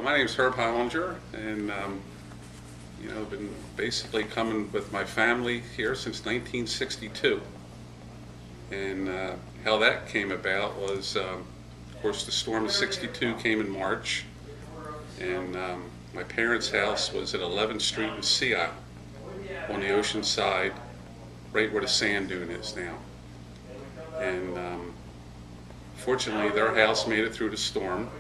My name's Herb Hollinger, and been basically coming with my family here since 1962. And how that came about was, of course, the storm of '62 came in March, and my parents' house was at 11th Street in Sea Isle, on the ocean side, right where the sand dune is now. And fortunately, their house made it through the storm.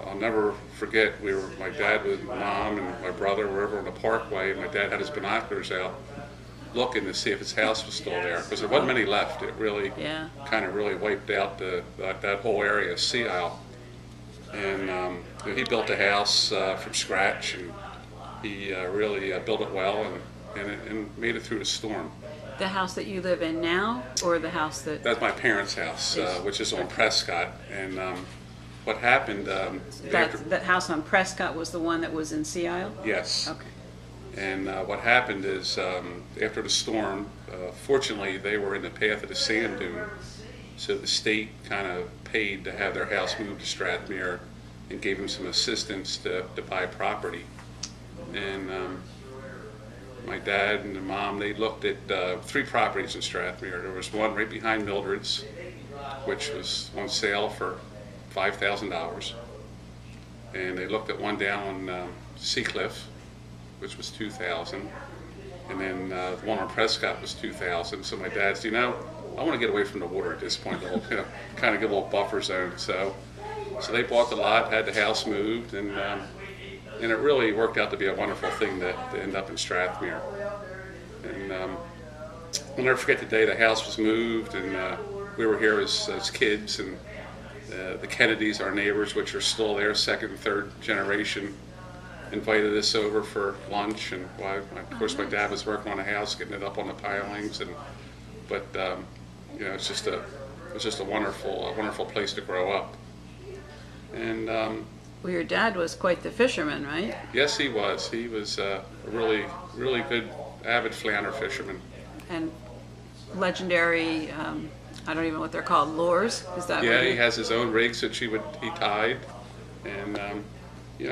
I'll never forget, my dad with Mom and my brother were over on the parkway, and my dad had his binoculars out looking to see if his house was still there, because there wasn't many left. It really kind of wiped out that whole area of Sea Isle. And he built a house from scratch, and he really built it well and made it through the storm. The house that you live in now, or the house that... That's my parents' house, which is on Prescott. And what happened... that house on Prescott was the one that was in Sea Isle? Yes. Okay. And what happened is, after the storm, fortunately they were in the path of the sand dune, so the state kind of paid to have their house moved to Strathmere and gave them some assistance to buy property. And my dad and Mom, they looked at 3 properties in Strathmere. There was one right behind Mildred's, which was on sale for $5,000. And they looked at one down on Seacliff, which was $2,000. And then the one on Prescott was $2,000. So my dad said, I want to get away from the water at this point, kind of get a little buffer zone. So they bought the lot, had the house moved, and it really worked out to be a wonderful thing to end up in Strathmere. And I'll never forget the day the house was moved, and we were here as kids, and the Kennedys, our neighbors, which are still there, 2nd and 3rd generation, invited us over for lunch. And of course my dad was working on the house, getting it up on the pilings, but it's just a wonderful place to grow up. And well, your dad was quite the fisherman, right? Yes, he was. He was a really good avid flounder fisherman. And legendary, I don't even know what they're called, lures? Is that yeah, what he has his own rigs that he tied. And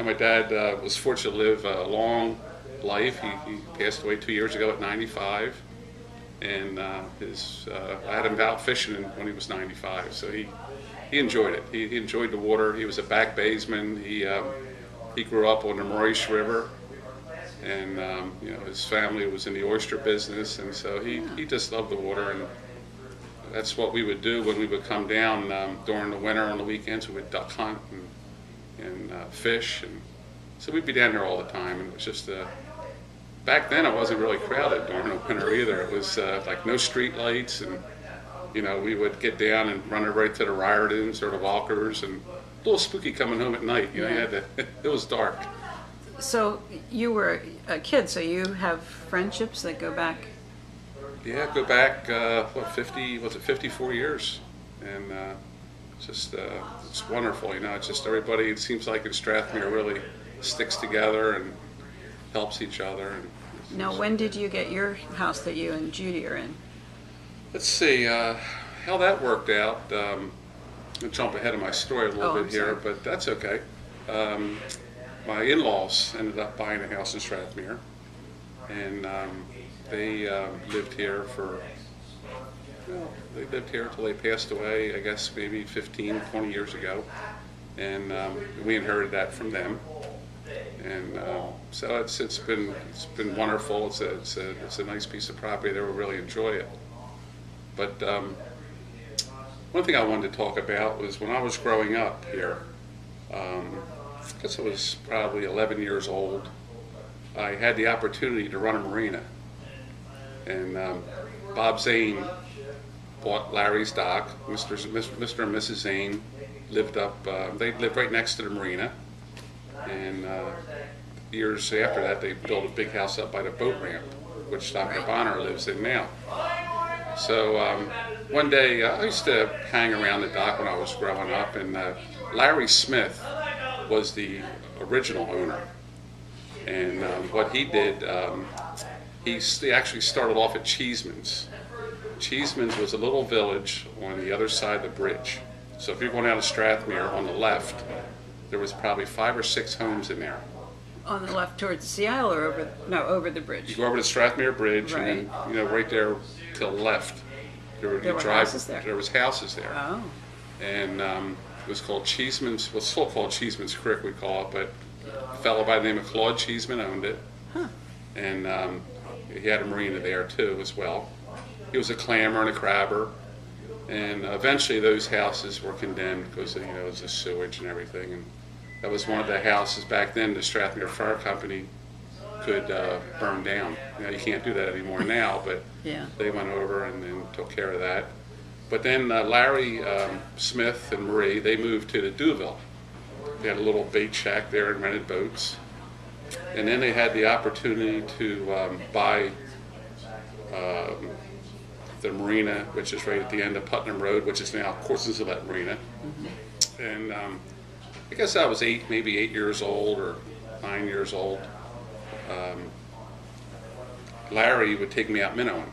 my dad was fortunate to live a long life. He passed away 2 years ago at 95. And I had him out fishing when he was 95, so he enjoyed it. He enjoyed the water. He was a back baseman. He grew up on the Maurice River, and his family was in the oyster business, and so he just loved the water. And that's what we would do when we would come down during the winter on the weekends. We would duck hunt and fish, and so we'd be down there all the time. And it was just back then it wasn't really crowded during the winter either. It was like no street lights, and we would get down and run right to the Riordans or the Walkers, and a little spooky coming home at night. You had to, it was dark. So you were a kid, so you have friendships that go back? Yeah, go back, 54 years. And it's wonderful, it's just everybody, it seems like in Strathmere really sticks together and helps each other. And now, when did you get your house that you and Judy are in? Let's see how that worked out. I'll jump ahead of my story a little bit here, but that's okay. My in-laws ended up buying a house in Strathmere, and they lived here until they passed away, I guess maybe 15, 20 years ago, and we inherited that from them. And so it's been wonderful. It's a nice piece of property. They will really enjoy it. But one thing I wanted to talk about was when I was growing up here, I guess I was probably 11 years old, I had the opportunity to run a marina. And Bob Zane bought Larry's dock. Mr. and Mrs. Zane lived they lived right next to the marina. And years after that, they built a big house up by the boat ramp, which Dr. Bonner lives in now. So one day, I used to hang around the dock when I was growing up, and Larry Smith was the original owner. And what he did, he actually started off at Cheeseman's. Cheeseman's was a little village on the other side of the bridge. So if you're going out of Strathmere on the left, there was probably 5 or 6 homes in there. On the left towards the sea aisle or over, no, over the You bridge? go over the Strathmere Bridge, Right. and then, you know, right there to the left, There were houses there? There was houses there. Oh, And it was called Cheeseman's, well, it's still called Cheeseman's Creek, we call it, but a fellow by the name of Claude Cheeseman owned it. huh. And he had a marina there too as well. He was a clammer and a crabber. And eventually those houses were condemned because, you know, it was the sewage and everything. And that was one of the houses back then the Strathmere Fire Company could burn down. You know, you can't do that anymore now, but Yeah. they went over and then took care of that. But then Larry Smith and Marie, they moved to the Duville. They had a little bait shack there and rented boats. And then they had the opportunity to buy the marina, which is right at the end of Putnam Road, which is now Courses of that Marina. And I guess I was maybe 8 years old or 9 years old. Larry would take me out minnowing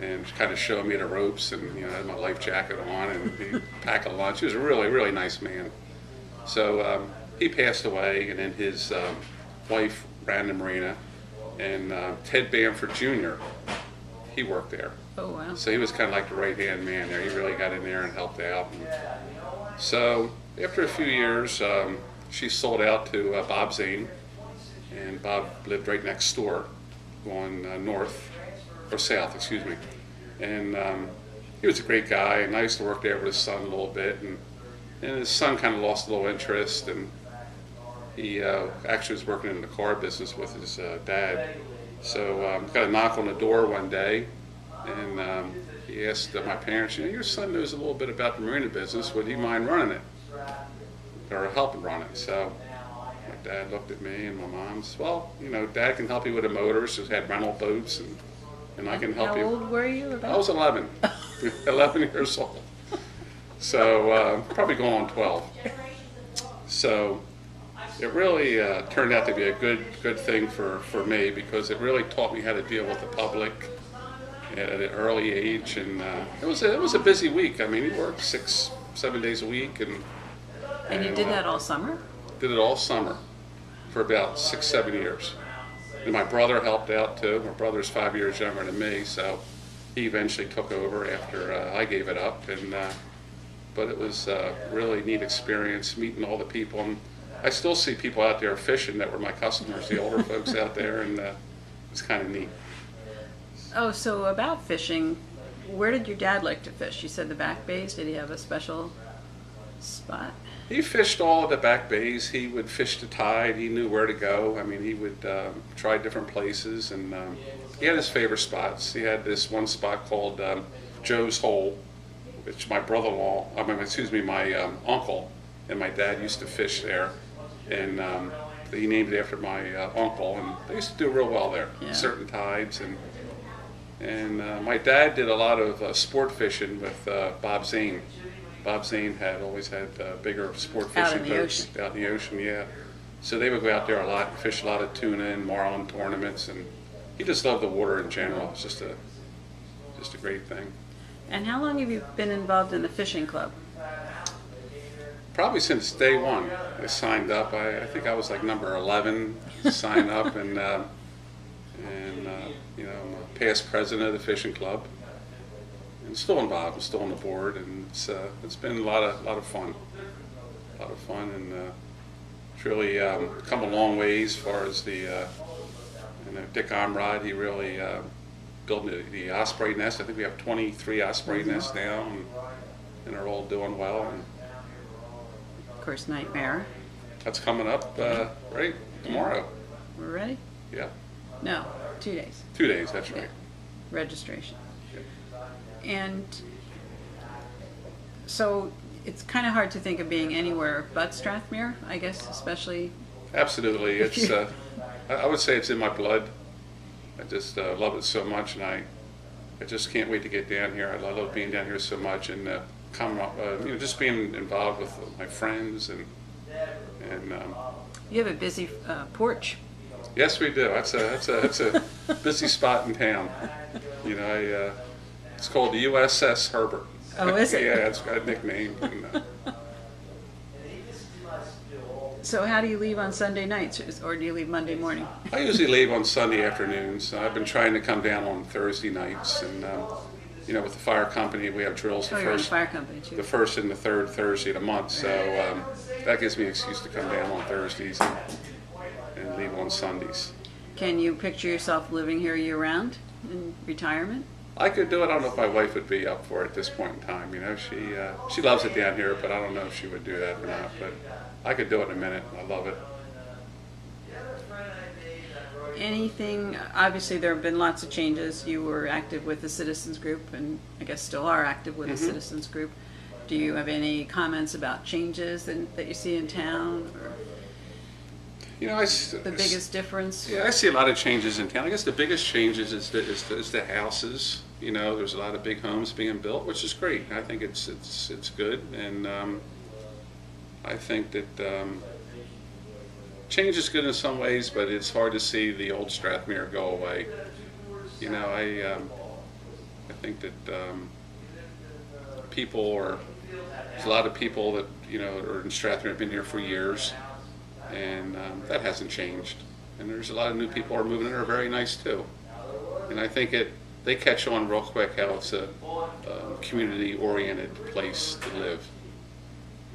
and kind of show me the ropes, and you know, I had my life jacket on and he'd pack a lunch. He was a really, really nice man. So he passed away, and then his wife ran the marina, and Ted Bamford Jr., he worked there. Oh, wow. So he was kind of like the right-hand man there. He really got in there and helped out. And so after a few years, she sold out to Bob Zane, and Bob lived right next door, going north, or south, excuse me. And he was a great guy, and I used to work there with his son a little bit, and his son kind of lost a little interest, and he actually was working in the car business with his dad. So got a knock on the door one day, and he asked my parents, you know, your son knows a little bit about the marina business, would you mind running it? Or helping run it? So my dad looked at me and my mom said, well, you know, Dad can help you with the motors, just had rental boats, and I can help you. How old were you about? I was 11, 11 years old. So probably going on 12. So it really turned out to be a good thing for me, because it really taught me how to deal with the public at an early age, and it was a busy week. I mean, he worked 6-7 days a week, And you did that all summer? Did it all summer for about 6-7 years. And my brother helped out too. My brother's 5 years younger than me, so he eventually took over after I gave it up. And but it was a really neat experience meeting all the people. And I still see people out there fishing that were my customers, the older folks out there, and it's kind of neat. Oh, so about fishing, where did your dad like to fish? You said the back bays. Did he have a special spot? He fished all of the back bays. He would fish the tide. He knew where to go. I mean, he would try different places, and he had his favorite spots. He had this one spot called Joe's Hole, which my brother-in-law, my uncle and my dad used to fish there, and he named it after my uncle, and they used to do real well there, Yeah. certain tides. And my dad did a lot of sport fishing with Bob Zane. Bob Zane always had bigger sport fishing Out in the boats ocean. out in the ocean, yeah. So they would go out there a lot and fish a lot of tuna and marlin tournaments, and he just loved the water in general. It's just a great thing. And how long have you been involved in the fishing club? Probably since day one. I signed up. I think I was like number 11 to sign up, and you know, I'm a past president of the fishing club. I'm still involved. I'm still on the board, and it's been a lot of fun. A lot of fun, and it's really come a long ways as far as the you know, Dick Omrod. He really built the osprey nest. I think we have 23 osprey nests now, and they're all doing well. And Of course, Nightmare. that's coming up right tomorrow. We're ready? Yeah, No, 2 days. 2 days. That's right. Registration. Yeah. And so it's kind of hard to think of being anywhere but Strathmere, I guess, especially. Absolutely. It's I would say it's in my blood. I just love it so much, and I just can't wait to get down here. I love being down here so much, and you know, just being involved with my friends, and You have a busy porch. yes, we do. That's a busy spot in town. You know, it's called the USS Herbert. Oh, is it? Yeah, it's got a nickname. And, So how do you leave on Sunday nights, or do you leave Monday morning? I usually leave on Sunday afternoons. I've been trying to come down on Thursday nights, and you know, with the fire company, we have drills Oh, you're on the fire company too. the first and the third Thursday of the month. So that gives me an excuse to come down on Thursdays and leave on Sundays. Can you picture yourself living here year-round in retirement? I could do it. I don't know if my wife would be up for it at this point in time. You know, she loves it down here, but I don't know if she would do that or not. But I could do it in a minute. I love it. Anything, obviously there have been lots of changes. You were active with the citizens group, and I guess still are active with the citizens group. Do you have any comments about changes that you see in town? Or You know, the biggest difference? Yeah, I see a lot of changes in town. I guess the biggest changes is the houses. You know, there's a lot of big homes being built, which is great. I think it's good, and I think that change is good in some ways, but it's hard to see the old Strathmere go away. You know, I think that there's a lot of people that, you know, are in Strathmere, have been here for years, and that hasn't changed. And there's a lot of new people who are moving in, are very nice too. And I think they catch on real quick how it's a community-oriented place to live.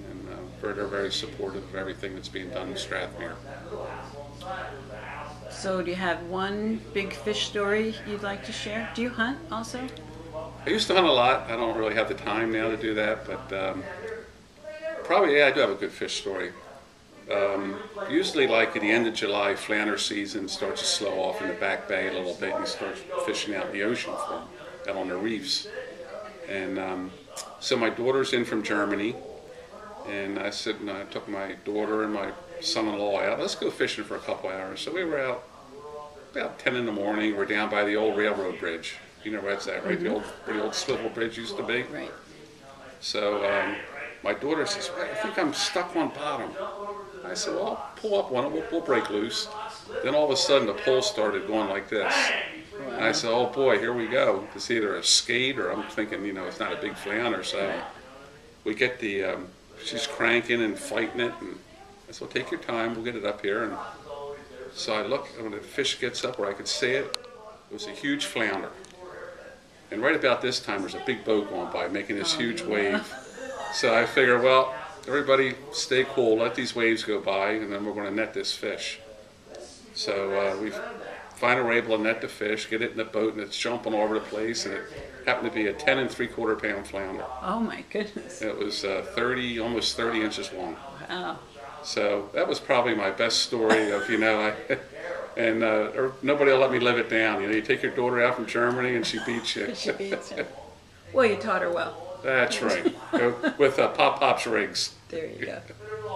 And they're very supportive of everything that's being done in Strathmere. So do you have one big fish story you'd like to share? Do you hunt also? I used to hunt a lot. I don't really have the time now to do that, but probably, yeah, I do have a good fish story. Usually, like at the end of July, flounder season starts to slow off in the back bay a little bit, and you start fishing out in the ocean for them, out on the reefs. And so my daughter's in from Germany, and I took my daughter and my son-in-law out. Let's go fishing for a couple hours. So we were out about 10 in the morning. We're down by the old railroad bridge. You know where that's at, right? Where the old swivel bridge used to be. Right. So my daughter says, well, I think I'm stuck on bottom. I said, well, I'll pull up one, we'll break loose. Then all of a sudden the pole started going like this. Wow. And I said, oh boy, here we go. It's either a skate or I'm thinking, you know, it's not a big flounder. So we get she's cranking and fighting it. And I said, well, take your time, we'll get it up here. And so I look, and when the fish gets up where I could see it, it was a huge flounder. And right about this time, there's a big boat going by making this huge wave. So I figure, well, everybody stay cool, let these waves go by, and then we're going to net this fish. So we finally were able to net the fish, get it in the boat, and it's jumping all over the place, and it happened to be a 10 3/4 pound flounder. Oh my goodness. It was almost 30 inches long. Wow. So that was probably my best story of, you know, nobody will let me live it down. You know, you take your daughter out from Germany and she beats you. She beats you. Well, you taught her well. That's right. With Pop-Pop's rigs. There you go.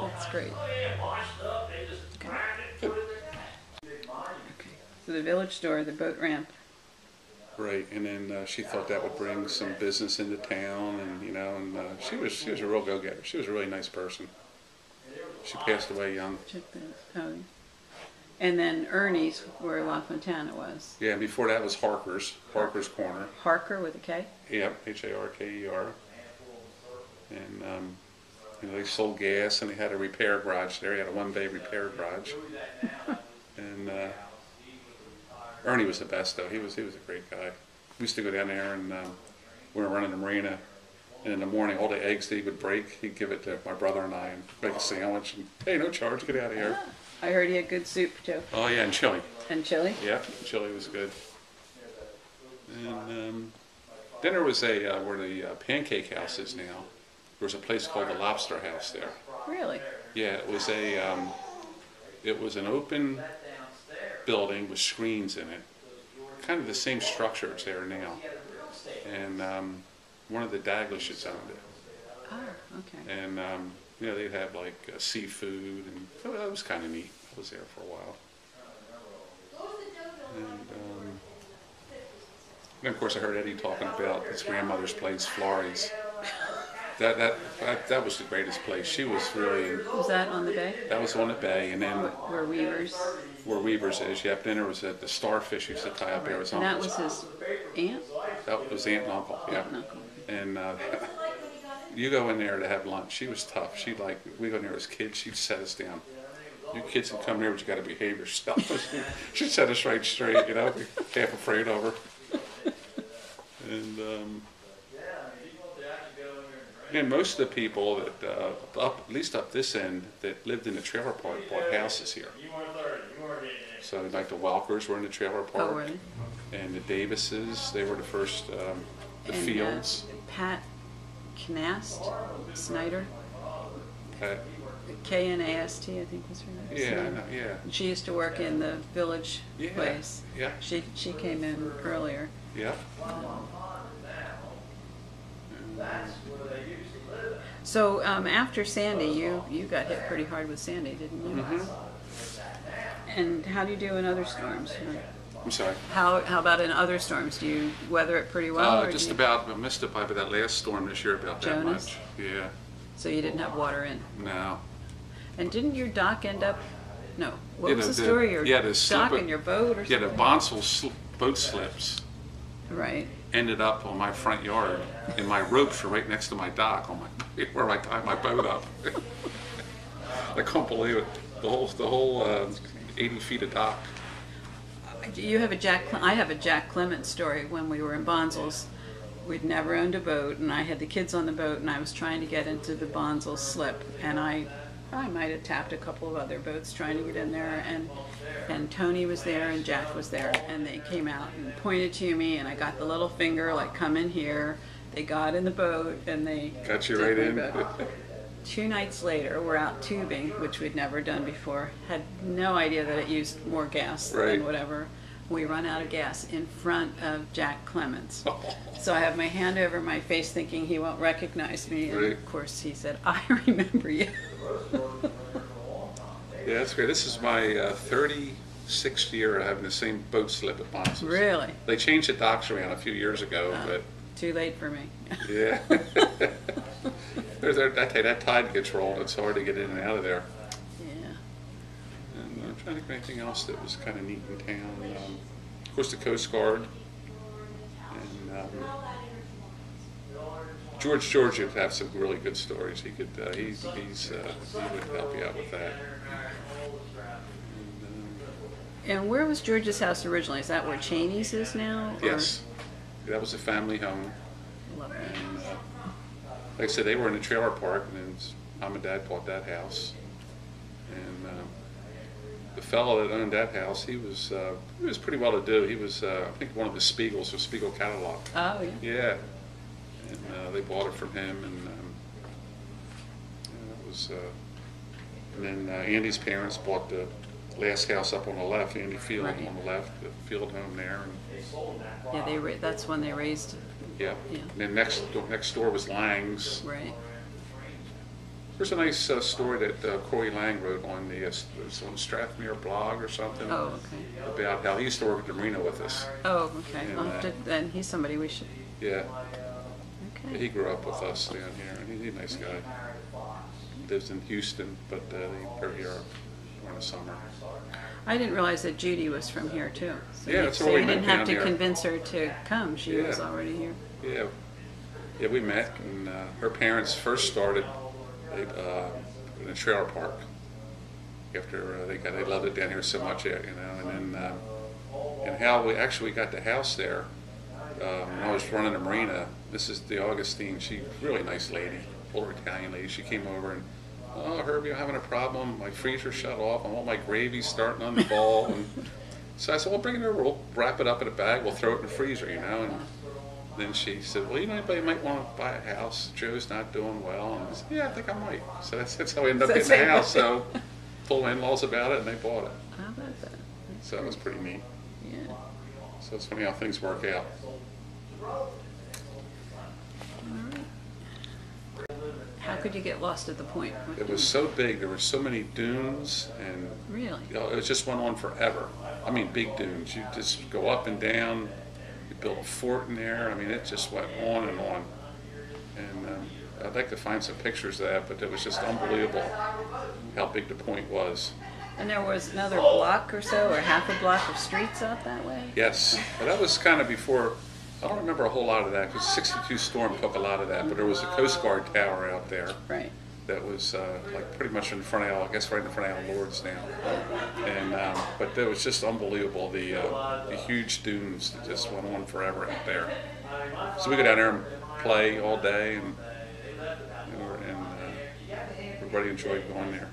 That's great. Okay. So the village store, the boat ramp. Right, and then she thought that would bring some business into town, and you know, and she was a real go-getter. She was a really nice person. She passed away young. Oh. And then Ernies, where La Fontana was. Yeah, and before that was Harker's Corner. Harker with a K? Yep, Harker. And you know, they sold gas, and they had a repair garage there. They had a one-bay repair garage. And Ernie was the best, though. He was a great guy. We used to go down there, and we were running the marina. And in the morning, all the eggs that he would break, he'd give it to my brother and I, and make a sandwich. And hey, no charge, get out of here. I heard he had good soup too. Oh yeah, and chili. And chili? Yeah, chili was good. And then there was where the pancake house is now. There was a place called the Lobster House there. Really? Yeah, it was an open building with screens in it. Kind of the same structure it's there now. And one of the Daglishes owned it. Oh, okay. And you know, they'd have like seafood, and that was kind of neat. I was there for a while. And of course I heard Eddie talking about his grandmother's place, Florrie's. That was the greatest place. She was really... Was that on the bay? That was on the bay, and then... Where Weaver's? Where Weaver's is, yep. Then there was the starfish used to tie up there. And that was his aunt? That was aunt and uncle, yeah. Aunt and uncle. And you go in there to have lunch. She was tough. We go in there as kids. She'd set us down. You kids can come here, but you got to behave yourself. She set us right straight, you know. Be half afraid of her. And most of the people that at least up this end that lived in the trailer park bought houses here. So like the Walkers were in the trailer park, Oh, really? and the Davises, they were the first. The And, Fields. Pat Knast, Snyder, Pat, Knast, I think was her name. yeah, Snyder. I know, yeah, She used to work in the Village Yeah, place. yeah. She came in earlier. yeah. So after Sandy, you got hit pretty hard with Sandy, didn't you? Mm-hmm. And how do you do in other storms? I'm sorry. How about in other storms? Do you weather it pretty well? Or Just do you, about. I missed it by that last storm this year about that Jonas? much. Yeah. So you didn't have water in. No. And didn't your dock end up? No. What Yeah, was the story? Your the slip dock and your boat or Yeah, something? the Bonsalls boat slips Right. ended up on my front yard, and my ropes were right next to my dock on my where I tied my boat up. I can't believe it. The whole 80 feet of dock. You have I have a Jack Clement story. When we were in Bonsalls, we'd never owned a boat, and I had the kids on the boat, and I was trying to get into the Bonsalls slip, and I might have tapped a couple of other boats trying to get in there, and Tony was there and Jack was there, and they came out and pointed to me, and I got the little finger like, come in here. They got in the boat and they Got you did right my in. boat. 2 nights later, we're out tubing, which we'd never done before. Had no idea that it used more gas Right. than whatever. We run out of gas in front of Jack Clements. So I have my hand over my face thinking he won't recognize me. And Right. of course he said, I remember you. Yeah, that's great. This is my 36th year of having the same boat slip at Bonsalls. Really? They changed the docks around a few years ago, but Too late for me. yeah. I tell you, that tide gets rolled. It's hard to get in and out of there. Yeah. And I'm trying to think of anything else that was kind of neat in town. Of course, the Coast Guard. And George would have some really good stories. He could, he would help you out with that. And where was George's house originally? Is that where Cheney's is now? or- Yes, that was a family home. Lovely. And like I said, they were in the trailer park, and then Mom and Dad bought that house. And the fellow that owned that house, he was pretty well to do. He was, I think, one of the Spiegels, or Spiegel catalog. Oh, yeah. Yeah, and they bought it from him, and it was. And then Andy's parents bought the last house up on the left, Andy Field Right. on the left, the field home there. And, Yeah, that's when they raised. yeah. Yeah. And then next door was Lang's. Right. There's a nice story that Corey Lang wrote on the it was on Strathmere blog or something. Oh, okay. About how he used to work at the marina with us. Oh, okay. And, I'll have to, then he's somebody we should. Yeah, Okay. he grew up with us down here, and he's a nice guy. Lives in Houston, but they are here during the summer. I didn't realize that Judy was from here too. So Yeah, you, that's so where we you met didn't have down to here. convince her to come. She was Yeah. already here. Yeah, yeah, we met, and her parents first started in a trailer park. After they loved it down here so much, you know, and then and how we actually got the house there. When I was running the marina, this is the Augustine. She's a really nice lady, older Italian lady. She came over and, oh, Herbie, I'm having a problem. My freezer shut off. I want my gravy starting on the ball. And so I said, well, bring it over. We'll wrap it up in a bag. We'll throw it in the freezer, you know. And then she said, well, you know, anybody might want to buy a house. Joe's not doing well. And I said, yeah, I think I might. So that's how we ended up So getting the house. So told in-laws about it, and they bought it. How about that? So it was pretty neat. Yeah. So it's funny how things work out. All right. How could you get lost at the point? It was so big. There were so many dunes, and Really? you know, it just went on forever. I mean, big dunes. You just go up and down. You built a fort in there. I mean, it just went on and on. And I'd like to find some pictures of that, but it was just unbelievable how big the point was. And there was another block or so, or half a block of streets out that way? Yes, but that was kind of before. I don't remember a whole lot of that because 62 storm took a lot of that. But there was a Coast Guard tower out there, Right. that was like pretty much in front of, I guess right in front of our Lord's now. And but it was just unbelievable, the huge dunes that just went on forever out there. So we go down there and play all day, and everybody enjoyed going there.